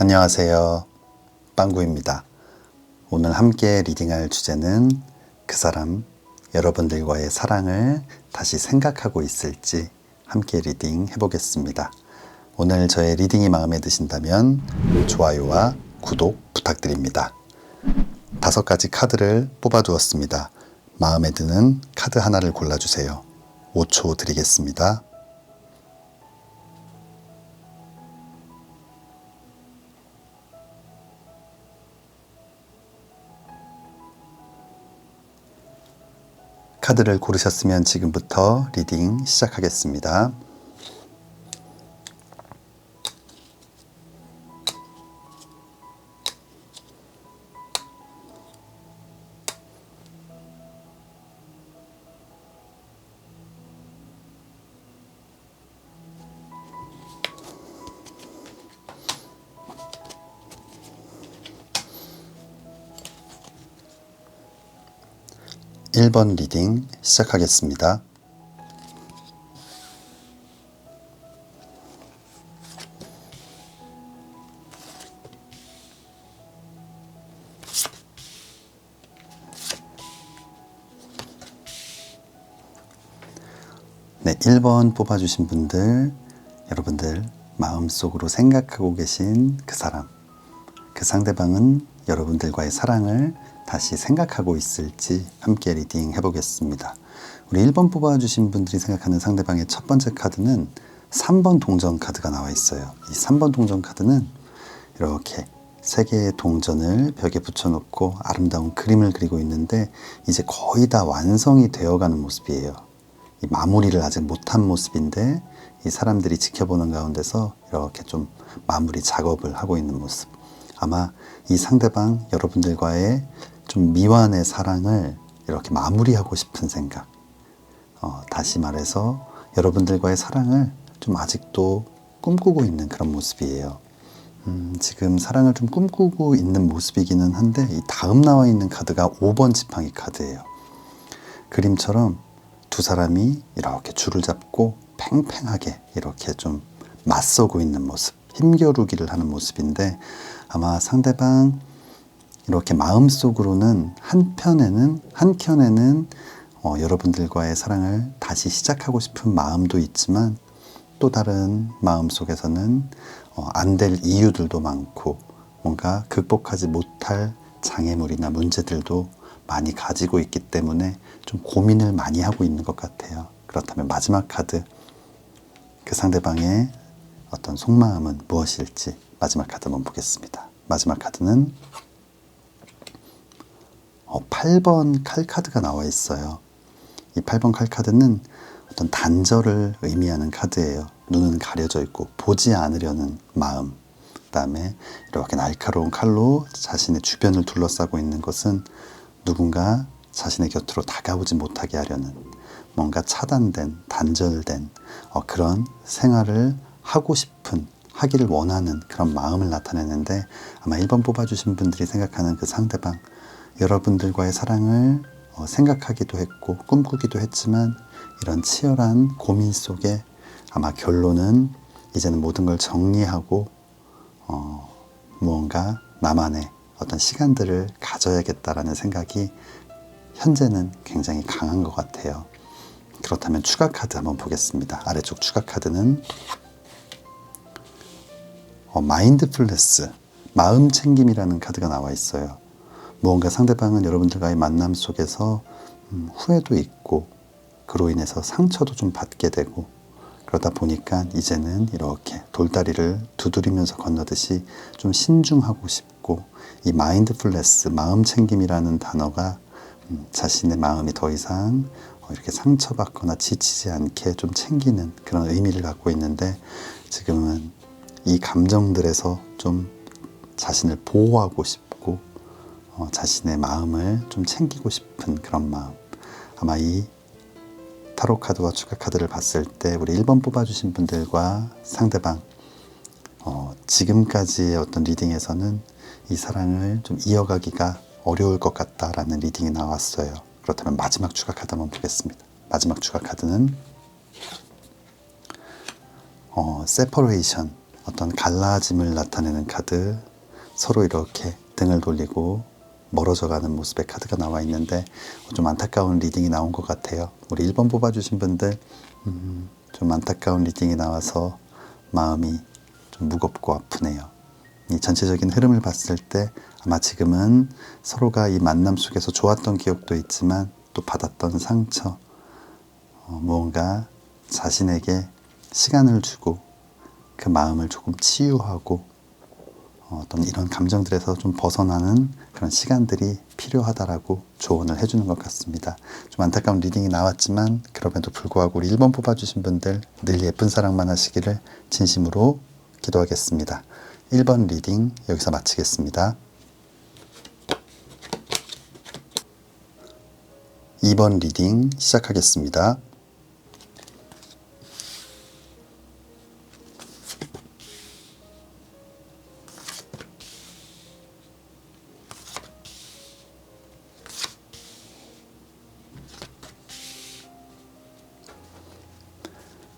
안녕하세요. 빵구입니다. 오늘 함께 리딩할 주제는 그 사람, 여러분들과의 사랑을 다시 생각하고 있을지 함께 리딩 해보겠습니다. 오늘 저의 리딩이 마음에 드신다면 좋아요와 구독 부탁드립니다. 5가지 카드를 뽑아두었습니다. 마음에 드는 카드 하나를 골라주세요. 5초 드리겠습니다. 카드를 고르셨으면 지금부터 리딩 시작하겠습니다. (1번) 리딩 시작하겠습니다. 네, 1번 뽑아주신 분들, 여러분들 마음속으로 생각하고 계신 그 사람, 그 상대방은 여러분들과의 사랑을 다시 생각하고 있을지 함께 리딩 해보겠습니다. 우리 1번 뽑아주신 분들이 생각하는 상대방의 첫 번째 카드는 3번 동전 카드가 나와 있어요. 이 3번 동전 카드는 이렇게 3개의 동전을 벽에 붙여놓고 아름다운 그림을 그리고 있는데 이제 거의 다 완성이 되어가는 모습이에요. 이 마무리를 아직 못한 모습인데 이 사람들이 지켜보는 가운데서 이렇게 좀 마무리 작업을 하고 있는 모습. 아마 이 상대방 여러분들과의 좀 미완의 사랑을 이렇게 마무리하고 싶은 생각, 다시 말해서 여러분들과의 사랑을 좀 아직도 꿈꾸고 있는 그런 모습이에요. 지금 사랑을 좀 꿈꾸고 있는 모습이기는 한데 이 다음 나와 있는 카드가 5번 지팡이 카드예요. 그림처럼 두 사람이 이렇게 줄을 잡고 팽팽하게 이렇게 좀 맞서고 있는 모습, 힘겨루기를 하는 모습인데 아마 상대방 이렇게 마음속으로는 한켠에는 여러분들과의 사랑을 다시 시작하고 싶은 마음도 있지만 또 다른 마음속에서는 안 될 이유들도 많고 뭔가 극복하지 못할 장애물이나 문제들도 많이 가지고 있기 때문에 좀 고민을 많이 하고 있는 것 같아요. 그렇다면 마지막 카드, 그 상대방의 어떤 속마음은 무엇일지 마지막 카드 한번 보겠습니다. 마지막 카드는 8번 칼카드가 나와 있어요. 이 8번 칼카드는 어떤 단절을 의미하는 카드예요. 눈은 가려져 있고 보지 않으려는 마음, 그 다음에 이렇게 날카로운 칼로 자신의 주변을 둘러싸고 있는 것은 누군가 자신의 곁으로 다가오지 못하게 하려는 뭔가 차단된, 단절된 그런 생활을 하고 싶은, 하기를 원하는 그런 마음을 나타내는데 아마 1번 뽑아주신 분들이 생각하는 그 상대방, 여러분들과의 사랑을 생각하기도 했고 꿈꾸기도 했지만 이런 치열한 고민 속에 아마 결론은 이제는 모든 걸 정리하고 무언가 나만의 어떤 시간들을 가져야겠다라는 생각이 현재는 굉장히 강한 것 같아요. 그렇다면 추가 카드 한번 보겠습니다. 아래쪽 추가 카드는 마인드풀네스, 마음 챙김이라는 카드가 나와 있어요. 무언가 상대방은 여러분들과의 만남 속에서 후회도 있고 그로 인해서 상처도 좀 받게 되고 그러다 보니까 이제는 이렇게 돌다리를 두드리면서 건너듯이 좀 신중하고 싶고 이 마인드풀네스, 마음 챙김이라는 단어가 자신의 마음이 더 이상 이렇게 상처받거나 지치지 않게 좀 챙기는 그런 의미를 갖고 있는데 지금은 이 감정들에서 좀 자신을 보호하고 싶고 자신의 마음을 좀 챙기고 싶은 그런 마음. 아마 이 타로 카드와 추가 카드를 봤을 때 우리 1번 뽑아주신 분들과 상대방 지금까지의 어떤 리딩에서는 이 사랑을 좀 이어가기가 어려울 것 같다라는 리딩이 나왔어요. 그렇다면 마지막 추가 카드 한번 보겠습니다. 마지막 추가 카드는 세퍼레이션, 어떤 갈라짐을 나타내는 카드, 서로 이렇게 등을 돌리고 멀어져가는 모습의 카드가 나와 있는데 좀 안타까운 리딩이 나온 것 같아요. 우리 1번 뽑아주신 분들 좀 안타까운 리딩이 나와서 마음이 좀 무겁고 아프네요. 이 전체적인 흐름을 봤을 때 아마 지금은 서로가 이 만남 속에서 좋았던 기억도 있지만 또 받았던 상처, 무언가 자신에게 시간을 주고 그 마음을 조금 치유하고 어떤 이런 감정들에서 좀 벗어나는 그런 시간들이 필요하다라고 조언을 해주는 것 같습니다. 좀 안타까운 리딩이 나왔지만 그럼에도 불구하고 우리 1번 뽑아주신 분들 늘 예쁜 사랑만 하시기를 진심으로 기도하겠습니다. 1번 리딩 여기서 마치겠습니다. 2번 리딩 시작하겠습니다.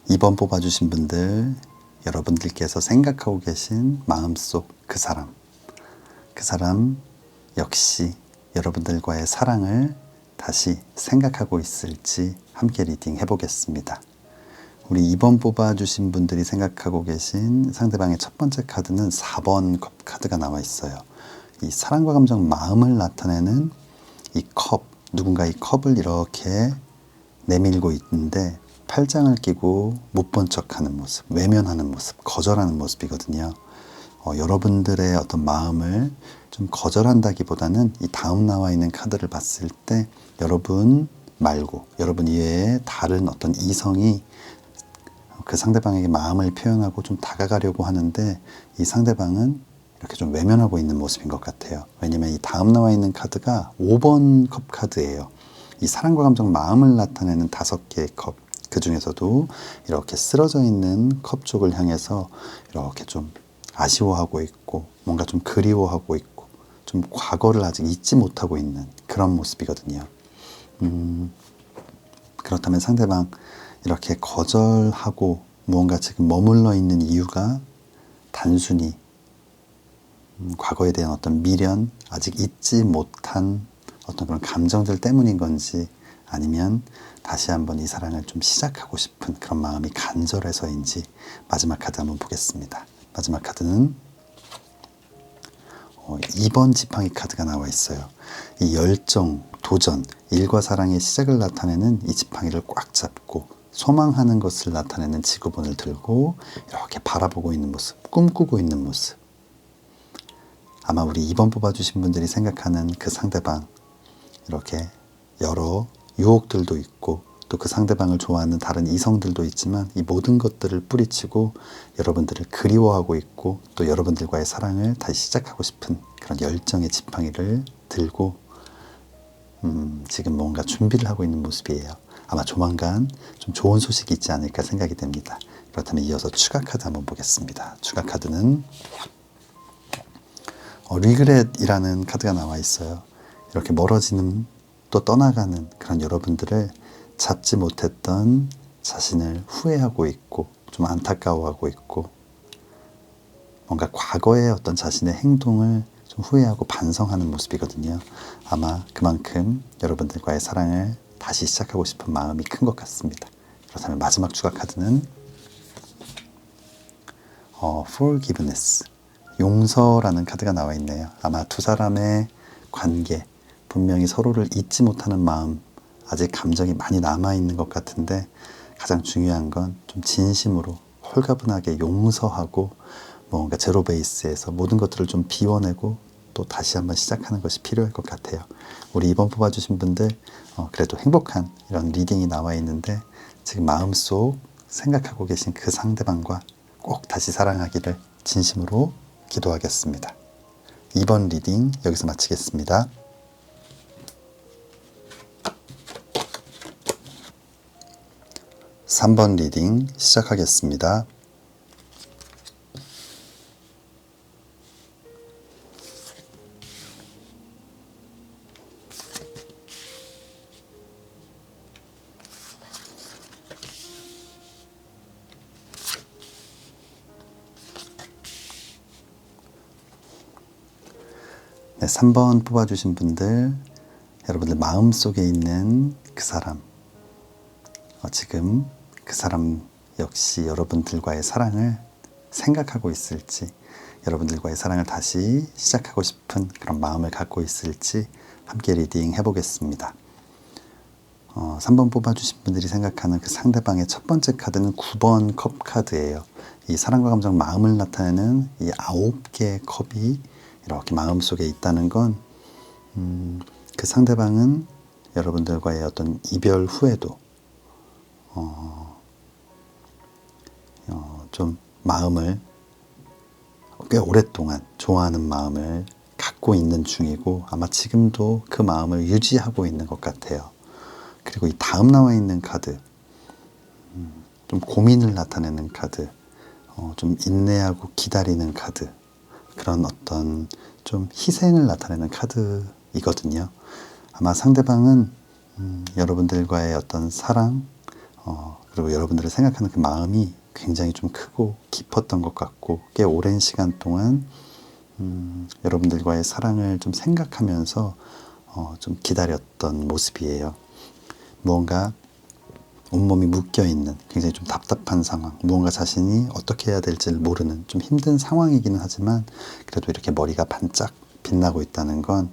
2번 뽑아주신 분들, 여러분들께서 생각하고 계신 마음속 그 사람 역시 여러분들과의 사랑을 다시 생각하고 있을지 함께 리딩 해보겠습니다. 우리 2번 뽑아주신 분들이 생각하고 계신 상대방의 첫 번째 카드는 4번 컵 카드가 나와 있어요. 이 사랑과 감정, 마음을 나타내는 이 컵, 누군가 이 컵을 이렇게 내밀고 있는데 팔짱을 끼고 못 본 척하는 모습, 외면하는 모습, 거절하는 모습이거든요. 여러분들의 어떤 마음을 좀 거절한다기보다는 이 다음 나와 있는 카드를 봤을 때 여러분 말고 여러분 이외에 다른 어떤 이성이 그 상대방에게 마음을 표현하고 좀 다가가려고 하는데 이 상대방은 이렇게 좀 외면하고 있는 모습인 것 같아요. 왜냐면 이 다음 나와 있는 카드가 5번 컵 카드예요. 이 사랑과 감정, 마음을 나타내는 5개의 컵, 그 중에서도 이렇게 쓰러져 있는 컵 쪽을 향해서 이렇게 좀 아쉬워하고 있고 뭔가 좀 그리워하고 있고 좀 과거를 아직 잊지 못하고 있는 그런 모습이거든요. 그렇다면 상대방 이렇게 거절하고 무언가 지금 머물러 있는 이유가 단순히 과거에 대한 어떤 미련, 아직 잊지 못한 어떤 그런 감정들 때문인 건지 아니면 다시 한번 이 사랑을 좀 시작하고 싶은 그런 마음이 간절해서인지 마지막 카드 한번 보겠습니다. 마지막 카드는 2번 지팡이 카드가 나와 있어요. 이 열정, 도전, 일과 사랑의 시작을 나타내는 이 지팡이를 꽉 잡고 소망하는 것을 나타내는 지구본을 들고 이렇게 바라보고 있는 모습, 꿈꾸고 있는 모습. 아마 우리 2번 뽑아주신 분들이 생각하는 그 상대방, 이렇게 여러 유혹들도 있고 또 그 상대방을 좋아하는 다른 이성들도 있지만 이 모든 것들을 뿌리치고 여러분들을 그리워하고 있고 또 여러분들과의 사랑을 다시 시작하고 싶은 그런 열정의 지팡이를 들고 지금 뭔가 준비를 하고 있는 모습이에요. 아마 조만간 좀 좋은 소식이 있지 않을까 생각이 됩니다. 그렇다면 이어서 추가 카드 한번 보겠습니다. 추가 카드는 리그렛이라는 카드가 나와 있어요. 이렇게 멀어지는 또 떠나가는 그런 여러분들을 잡지 못했던 자신을 후회하고 있고 좀 안타까워하고 있고 뭔가 과거의 어떤 자신의 행동을 좀 후회하고 반성하는 모습이거든요. 아마 그만큼 여러분들과의 사랑을 다시 시작하고 싶은 마음이 큰 것 같습니다. 그렇다면 마지막 추가 카드는 Forgiveness, 용서라는 카드가 나와 있네요. 아마 두 사람의 관계, 분명히 서로를 잊지 못하는 마음, 아직 감정이 많이 남아있는 것 같은데 가장 중요한 건 좀 진심으로 홀가분하게 용서하고 뭔가 제로 베이스에서 모든 것들을 좀 비워내고 또 다시 한번 시작하는 것이 필요할 것 같아요. 우리 2번 뽑아주신 분들 그래도 행복한 이런 리딩이 나와 있는데 지금 마음속 생각하고 계신 그 상대방과 꼭 다시 사랑하기를 진심으로 기도하겠습니다. 2번 리딩 여기서 마치겠습니다. 3번 리딩 시작하겠습니다. 네, 3번 뽑아주신 분들, 여러분들 마음속에 있는 그 사람, 지금 그 사람 역시 여러분들과의 사랑을 생각하고 있을지, 여러분들과의 사랑을 다시 시작하고 싶은 그런 마음을 갖고 있을지 함께 리딩 해보겠습니다. 3번 뽑아주신 분들이 생각하는 그 상대방의 첫 번째 카드는 9번 컵 카드예요. 이 사랑과 감정, 마음을 나타내는 이 9개의 컵이 이렇게 마음속에 있다는 건 그 상대방은 여러분들과의 어떤 이별 후에도 좀 마음을 꽤 오랫동안 좋아하는 마음을 갖고 있는 중이고, 아마 지금도 그 마음을 유지하고 있는 것 같아요. 그리고 이 다음 나와 있는 카드, 좀 고민을 나타내는 카드, 좀 인내하고 기다리는 카드, 그런 어떤 좀 희생을 나타내는 카드이거든요. 아마 상대방은 여러분들과의 어떤 사랑, 그리고 여러분들을 생각하는 그 마음이 굉장히 좀 크고 깊었던 것 같고, 꽤 오랜 시간 동안 여러분들과의 사랑을 좀 생각하면서 좀 기다렸던 모습이에요. 무언가 온몸이 묶여있는 굉장히 좀 답답한 상황, 무언가 자신이 어떻게 해야 될지를 모르는 좀 힘든 상황이기는 하지만, 그래도 이렇게 머리가 반짝 빛나고 있다는 건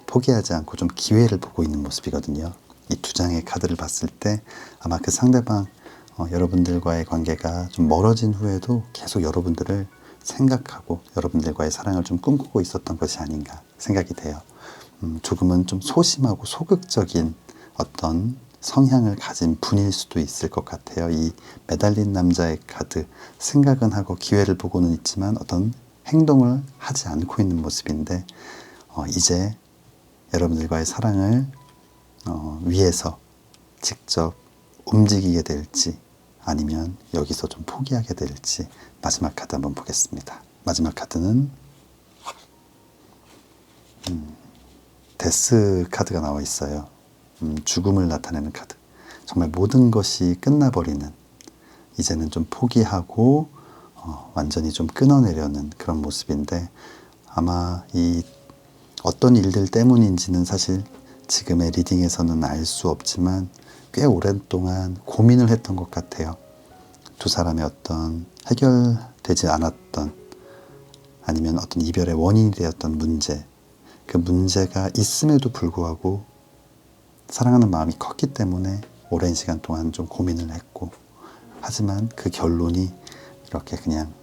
포기하지 않고 좀 기회를 보고 있는 모습이거든요. 이 두 장의 카드를 봤을 때 아마 그 상대방, 여러분들과의 관계가 좀 멀어진 후에도 계속 여러분들을 생각하고 여러분들과의 사랑을 좀 꿈꾸고 있었던 것이 아닌가 생각이 돼요. 조금은 좀 소심하고 소극적인 어떤 성향을 가진 분일 수도 있을 것 같아요. 이 매달린 남자의 카드, 생각은 하고 기회를 보고는 있지만 어떤 행동을 하지 않고 있는 모습인데, 이제 여러분들과의 사랑을 위해서 직접 움직이게 될지, 아니면 여기서 좀 포기하게 될지, 마지막 카드 한번 보겠습니다. 마지막 카드는 데스 카드가 나와 있어요. 죽음을 나타내는 카드. 정말 모든 것이 끝나버리는, 이제는 좀 포기하고 완전히 좀 끊어내려는 그런 모습인데, 아마 이 어떤 일들 때문인지는 사실 지금의 리딩에서는 알 수 없지만 꽤 오랫동안 고민을 했던 것 같아요. 두 사람의 어떤 해결되지 않았던, 아니면 어떤 이별의 원인이 되었던 문제, 그 문제가 있음에도 불구하고 사랑하는 마음이 컸기 때문에 오랜 시간 동안 좀 고민을 했고, 하지만 그 결론이 이렇게 그냥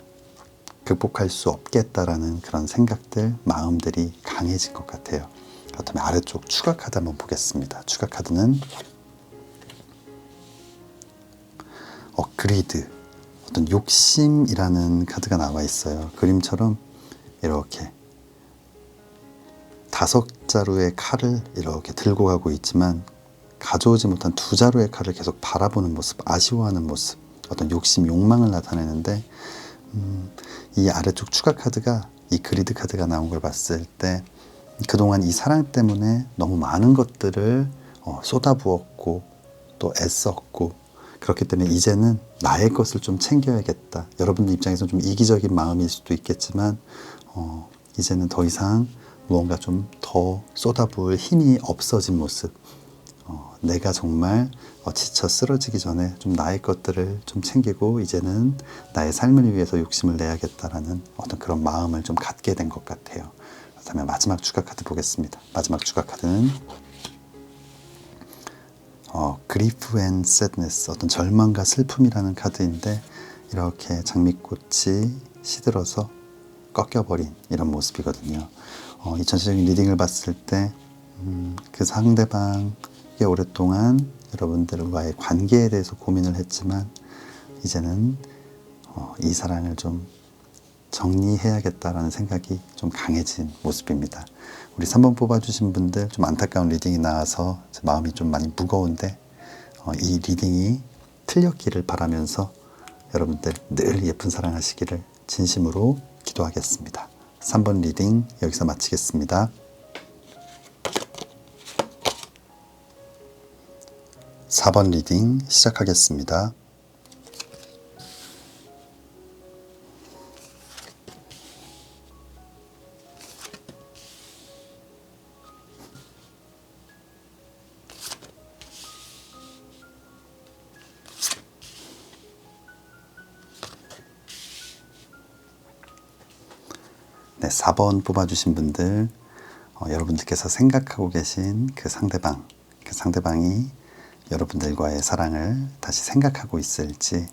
극복할 수 없겠다라는 그런 생각들, 마음들이 강해진 것 같아요. 그렇다면 아래쪽 추가 카드 한번 보겠습니다. 추가 카드는 그리드, 어떤 욕심이라는 카드가 나와 있어요. 그림처럼 이렇게 5자루의 칼을 이렇게 들고 가고 있지만 가져오지 못한 2자루의 칼을 계속 바라보는 모습, 아쉬워하는 모습, 어떤 욕심, 욕망을 나타내는데, 이 아래쪽 추가 카드가, 이 그리드 카드가 나온 걸 봤을 때 그동안 이 사랑 때문에 너무 많은 것들을 쏟아부었고 또 애썼고, 그렇기 때문에 이제는 나의 것을 좀 챙겨야겠다. 여러분들 입장에서는 좀 이기적인 마음일 수도 있겠지만 이제는 더 이상 무언가 좀 더 쏟아부을 힘이 없어진 모습, 내가 정말 지쳐 쓰러지기 전에 좀 나의 것들을 좀 챙기고 이제는 나의 삶을 위해서 욕심을 내야겠다라는 어떤 그런 마음을 좀 갖게 된 것 같아요. 그렇다면 마지막 추가 카드 보겠습니다. 마지막 추가 카드는 Grief and Sadness, 어떤 절망과 슬픔이라는 카드인데, 이렇게 장미꽃이 시들어서 꺾여버린 이런 모습이거든요. 이 전체적인 리딩을 봤을 때 그 상대방이 오랫동안 여러분들과의 관계에 대해서 고민을 했지만 이제는 이 사랑을 좀 정리해야겠다라는 생각이 좀 강해진 모습입니다. 우리 3번 뽑아주신 분들, 좀 안타까운 리딩이 나와서 제 마음이 좀 많이 무거운데 이 리딩이 틀렸기를 바라면서 여러분들 늘 예쁜 사랑하시기를 진심으로 기도하겠습니다. 3번 리딩 여기서 마치겠습니다. 4번 리딩 시작하겠습니다. 네, 4번 뽑아주신 분들, 여러분들께서 생각하고 계신 그 상대방이 여러분들과의 사랑을 다시 생각하고 있을지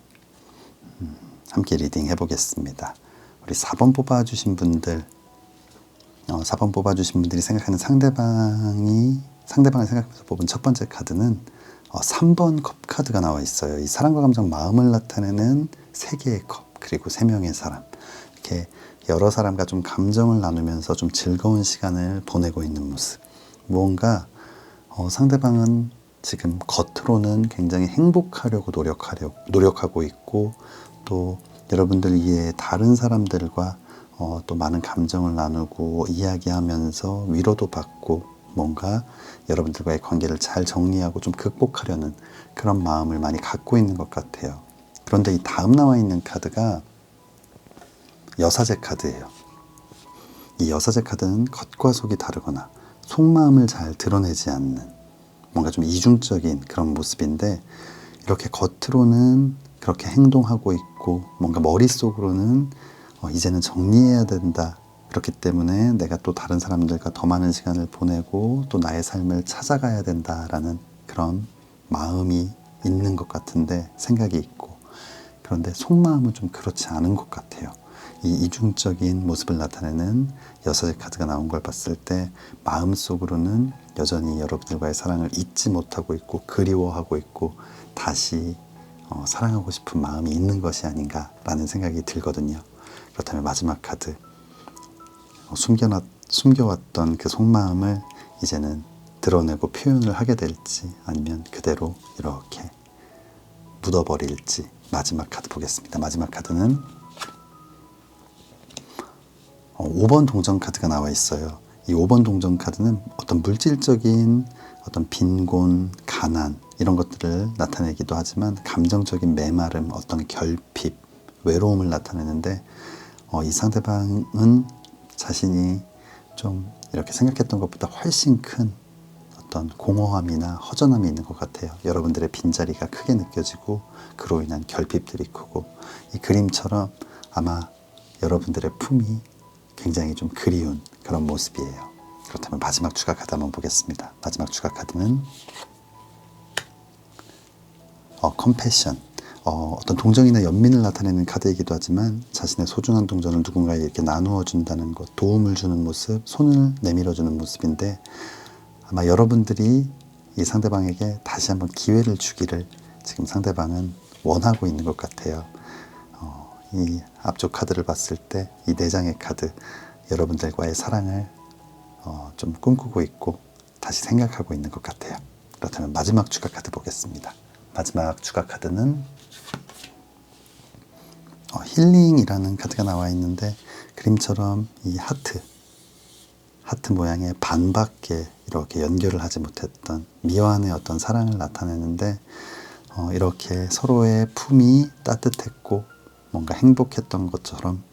함께 리딩 해보겠습니다. 우리 4번 뽑아주신 분들, 4번 뽑아주신 분들이 생각하는 상대방을 생각하면서 뽑은 첫 번째 카드는 3번 컵 카드가 나와 있어요. 이 사랑과 감정, 마음을 나타내는 3개의 컵, 그리고 3명의 사람. 이렇게 여러 사람과 좀 감정을 나누면서 좀 즐거운 시간을 보내고 있는 모습. 무언가 상대방은 지금 겉으로는 굉장히 행복하려고 노력하고 있고, 또 여러분들 이외에 다른 사람들과 또 많은 감정을 나누고 이야기하면서 위로도 받고, 뭔가 여러분들과의 관계를 잘 정리하고 좀 극복하려는 그런 마음을 많이 갖고 있는 것 같아요. 그런데 이 다음 나와 있는 카드가 여사제 카드예요. 이 여사제 카드는 겉과 속이 다르거나 속마음을 잘 드러내지 않는 뭔가 좀 이중적인 그런 모습인데, 이렇게 겉으로는 그렇게 행동하고 있고 뭔가 머릿속으로는 이제는 정리해야 된다. 그렇기 때문에 내가 또 다른 사람들과 더 많은 시간을 보내고 또 나의 삶을 찾아가야 된다라는 그런 마음이 있는 것 같은데, 생각이 있고, 그런데 속마음은 좀 그렇지 않은 것 같아요. 이 이중적인 모습을 나타내는 여섯의 카드가 나온 걸 봤을 때 마음속으로는 여전히 여러분들과의 사랑을 잊지 못하고 있고 그리워하고 있고 다시 사랑하고 싶은 마음이 있는 것이 아닌가라는 생각이 들거든요. 그렇다면 마지막 카드, 숨겨왔던 그 속마음을 이제는 드러내고 표현을 하게 될지, 아니면 그대로 이렇게 묻어버릴지. 마지막 카드 보겠습니다. 마지막 카드는 5번 동전 카드가 나와 있어요. 이 5번 동전 카드는 어떤 물질적인 어떤 빈곤, 가난 이런 것들을 나타내기도 하지만, 감정적인 메마름, 어떤 결핍, 외로움을 나타내는데, 이 상대방은 자신이 좀 이렇게 생각했던 것보다 훨씬 큰 어떤 공허함이나 허전함이 있는 것 같아요. 여러분들의 빈자리가 크게 느껴지고 그로 인한 결핍들이 크고, 이 그림처럼 아마 여러분들의 품이 굉장히 좀 그리운 그런 모습이에요. 그렇다면 마지막 추가 카드 한번 보겠습니다. 마지막 추가 카드는 컴패션, 어떤 동정이나 연민을 나타내는 카드이기도 하지만, 자신의 소중한 동전을 누군가에게 이렇게 나누어 준다는 것, 도움을 주는 모습, 손을 내밀어 주는 모습인데, 아마 여러분들이 이 상대방에게 다시 한번 기회를 주기를 지금 상대방은 원하고 있는 것 같아요. 이 앞쪽 카드를 봤을 때 이 4장의 카드, 여러분들과의 사랑을 좀 꿈꾸고 있고 다시 생각하고 있는 것 같아요. 그렇다면 마지막 추가 카드 보겠습니다. 마지막 추가 카드는 힐링이라는 카드가 나와 있는데, 그림처럼 이 하트 모양의 반밖에 이렇게 연결을 하지 못했던 미완의 어떤 사랑을 나타내는데, 이렇게 서로의 품이 따뜻했고 뭔가 행복했던 것처럼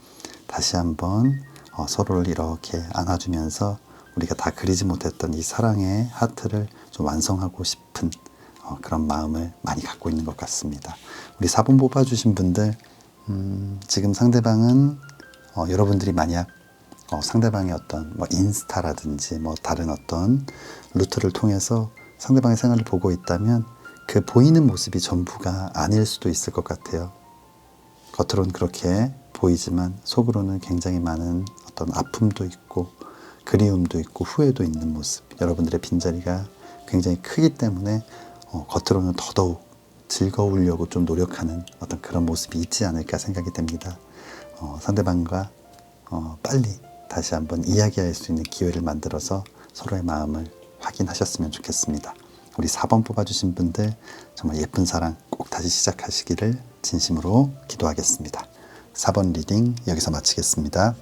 다시 한번 서로를 이렇게 안아주면서 우리가 다 그리지 못했던 이 사랑의 하트를 좀 완성하고 싶은 그런 마음을 많이 갖고 있는 것 같습니다. 우리 4번 뽑아주신 분들, 지금 상대방은 여러분들이 만약 상대방의 어떤 인스타라든지 다른 어떤 루트를 통해서 상대방의 생활을 보고 있다면, 그 보이는 모습이 전부가 아닐 수도 있을 것 같아요. 겉으로는 그렇게 보이지만 속으로는 굉장히 많은 어떤 아픔도 있고 그리움도 있고 후회도 있는 모습, 여러분들의 빈자리가 굉장히 크기 때문에 겉으로는 더더욱 즐거우려고 좀 노력하는 어떤 그런 모습이 있지 않을까 생각이 됩니다. 상대방과 빨리 다시 한번 이야기할 수 있는 기회를 만들어서 서로의 마음을 확인하셨으면 좋겠습니다. 우리 4번 뽑아주신 분들, 정말 예쁜 사랑 꼭 다시 시작하시기를 진심으로 기도하겠습니다. 4번 리딩 여기서 마치겠습니다.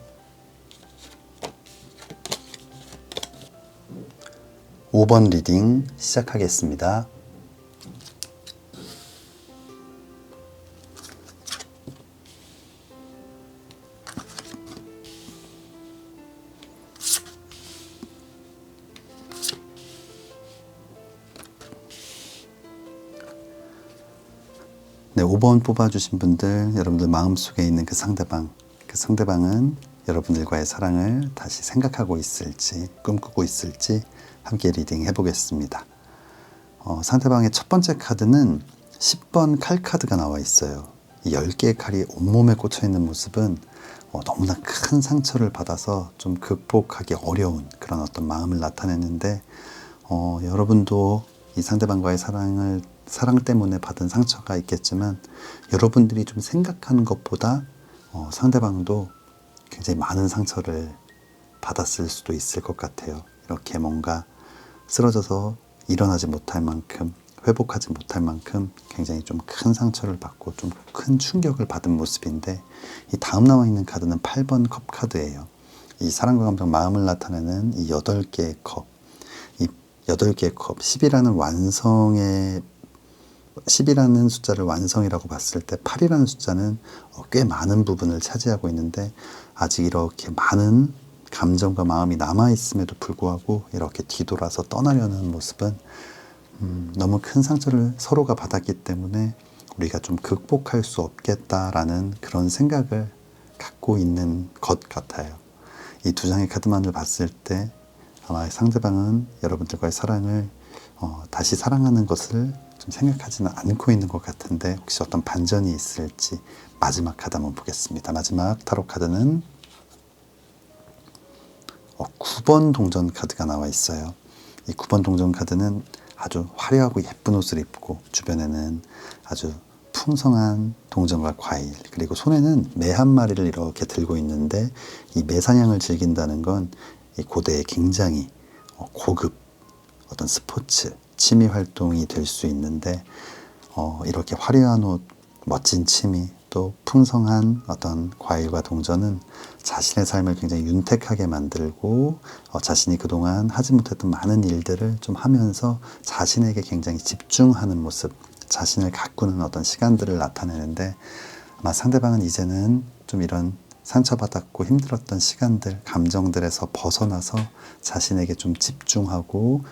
5번 리딩 시작하겠습니다. 네, 5번 뽑아주신 분들, 여러분들 마음속에 있는 그 상대방은 여러분들과의 사랑을 다시 생각하고 있을지 꿈꾸고 있을지 함께 리딩 해보겠습니다. 상대방의 첫 번째 카드는 10번 칼 카드가 나와 있어요. 이 10개의 칼이 온몸에 꽂혀 있는 모습은 너무나 큰 상처를 받아서 좀 극복하기 어려운 그런 어떤 마음을 나타내는데, 여러분도 이 상대방과의 사랑 때문에 받은 상처가 있겠지만, 여러분들이 좀 생각하는 것보다 상대방도 굉장히 많은 상처를 받았을 수도 있을 것 같아요. 이렇게 뭔가 쓰러져서 일어나지 못할 만큼, 회복하지 못할 만큼 굉장히 좀 큰 상처를 받고 좀 큰 충격을 받은 모습인데, 이 다음 나와 있는 카드는 8번 컵 카드예요. 이 사랑과 감정, 마음을 나타내는 이 8개의 컵, 이 8개의 컵, 10이라는 숫자를 완성이라고 봤을 때 8이라는 숫자는 꽤 많은 부분을 차지하고 있는데, 아직 이렇게 많은 감정과 마음이 남아있음에도 불구하고 이렇게 뒤돌아서 떠나려는 모습은 너무 큰 상처를 서로가 받았기 때문에 우리가 좀 극복할 수 없겠다라는 그런 생각을 갖고 있는 것 같아요. 이 두 장의 카드만을 봤을 때 아마 상대방은 여러분들과의 사랑을 다시 사랑하는 것을 좀 생각하지는 않고 있는 것 같은데, 혹시 어떤 반전이 있을지 마지막 카드 한번 보겠습니다. 마지막 타로 카드는 9번 동전 카드가 나와 있어요. 이 9번 동전 카드는 아주 화려하고 예쁜 옷을 입고 주변에는 아주 풍성한 동전과 과일, 그리고 손에는 매 한 마리를 이렇게 들고 있는데, 이 매 사냥을 즐긴다는 건 이 고대에 굉장히 고급 어떤 스포츠, 취미 활동이 될 수 있는데, 이렇게 화려한 옷, 멋진 취미, 또 풍성한 어떤 과일과 동전은 자신의 삶을 굉장히 윤택하게 만들고, 자신이 그동안 하지 못했던 많은 일들을 좀 하면서 자신에게 굉장히 집중하는 모습, 자신을 가꾸는 어떤 시간들을 나타내는데, 아마 상대방은 이제는 좀 이런 상처받았고 힘들었던 시간들, 감정들에서 벗어나서 자신에게 좀 집중하고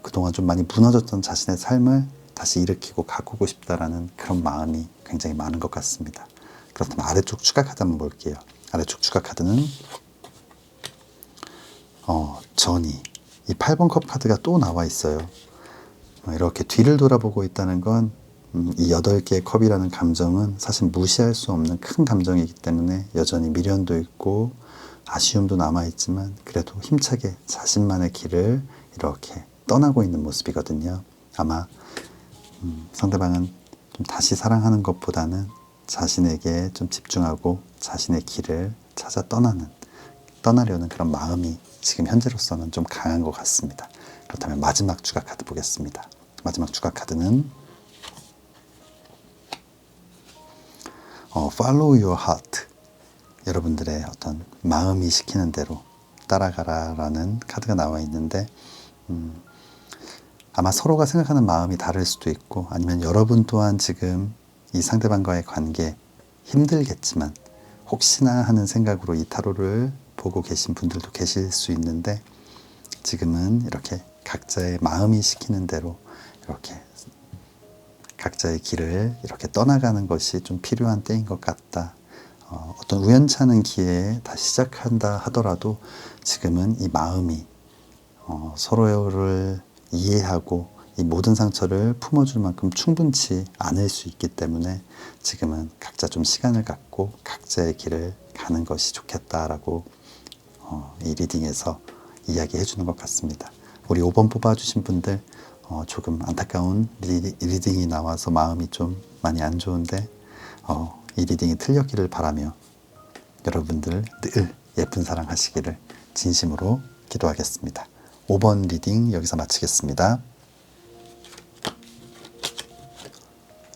그동안 좀 많이 무너졌던 자신의 삶을 다시 일으키고 가꾸고 싶다라는 그런 마음이 굉장히 많은 것 같습니다. 그렇다면 아래쪽 추가 카드 한번 볼게요. 아래쪽 추가 카드는 전이, 이 8번 컵 카드가 또 나와 있어요. 이렇게 뒤를 돌아보고 있다는 건 이 8개의 컵이라는 감정은 사실 무시할 수 없는 큰 감정이기 때문에 여전히 미련도 있고 아쉬움도 남아있지만, 그래도 힘차게 자신만의 길을 이렇게 떠나고 있는 모습이거든요. 아마 상대방은 좀 다시 사랑하는 것보다는 자신에게 좀 집중하고 자신의 길을 찾아 떠나려는 그런 마음이 지금 현재로서는 좀 강한 것 같습니다. 그렇다면 마지막 추가 카드 보겠습니다. 마지막 추가 카드는 Follow your heart. 여러분들의 어떤 마음이 시키는 대로 따라가라라는 카드가 나와 있는데, 아마 서로가 생각하는 마음이 다를 수도 있고, 아니면 여러분 또한 지금 이 상대방과의 관계 힘들겠지만 혹시나 하는 생각으로 이 타로를 보고 계신 분들도 계실 수 있는데, 지금은 이렇게 각자의 마음이 시키는 대로 이렇게 각자의 길을 이렇게 떠나가는 것이 좀 필요한 때인 것 같다. 어떤 우연찮은 기회에 다시 시작한다 하더라도 지금은 이 마음이 서로를 이해하고 이 모든 상처를 품어줄 만큼 충분치 않을 수 있기 때문에 지금은 각자 좀 시간을 갖고 각자의 길을 가는 것이 좋겠다라고 이 리딩에서 이야기해 주는 것 같습니다. 우리 5번 뽑아주신 분들 조금 안타까운 리딩이 나와서 마음이 좀 많이 안 좋은데 이 리딩이 틀렸기를 바라며 여러분들 늘 예쁜 사랑 하시기를 진심으로 기도하겠습니다. 5번 리딩 여기서 마치겠습니다.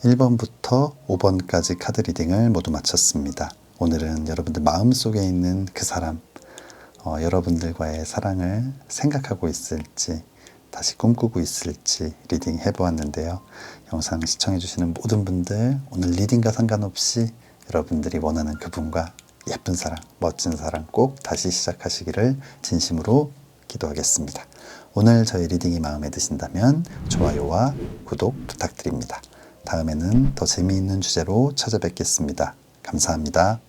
1번부터 5번까지 카드 리딩을 모두 마쳤습니다. 오늘은 여러분들 마음속에 있는 그 사람, 여러분들과의 사랑을 생각하고 있을지 다시 꿈꾸고 있을지 리딩 해보았는데요. 영상 시청해주시는 모든 분들, 오늘 리딩과 상관없이 여러분들이 원하는 그분과 예쁜 사랑, 멋진 사랑 꼭 다시 시작하시기를 진심으로 기도하겠습니다. 오늘 저희 리딩이 마음에 드신다면 좋아요와 구독 부탁드립니다. 다음에는 더 재미있는 주제로 찾아뵙겠습니다. 감사합니다.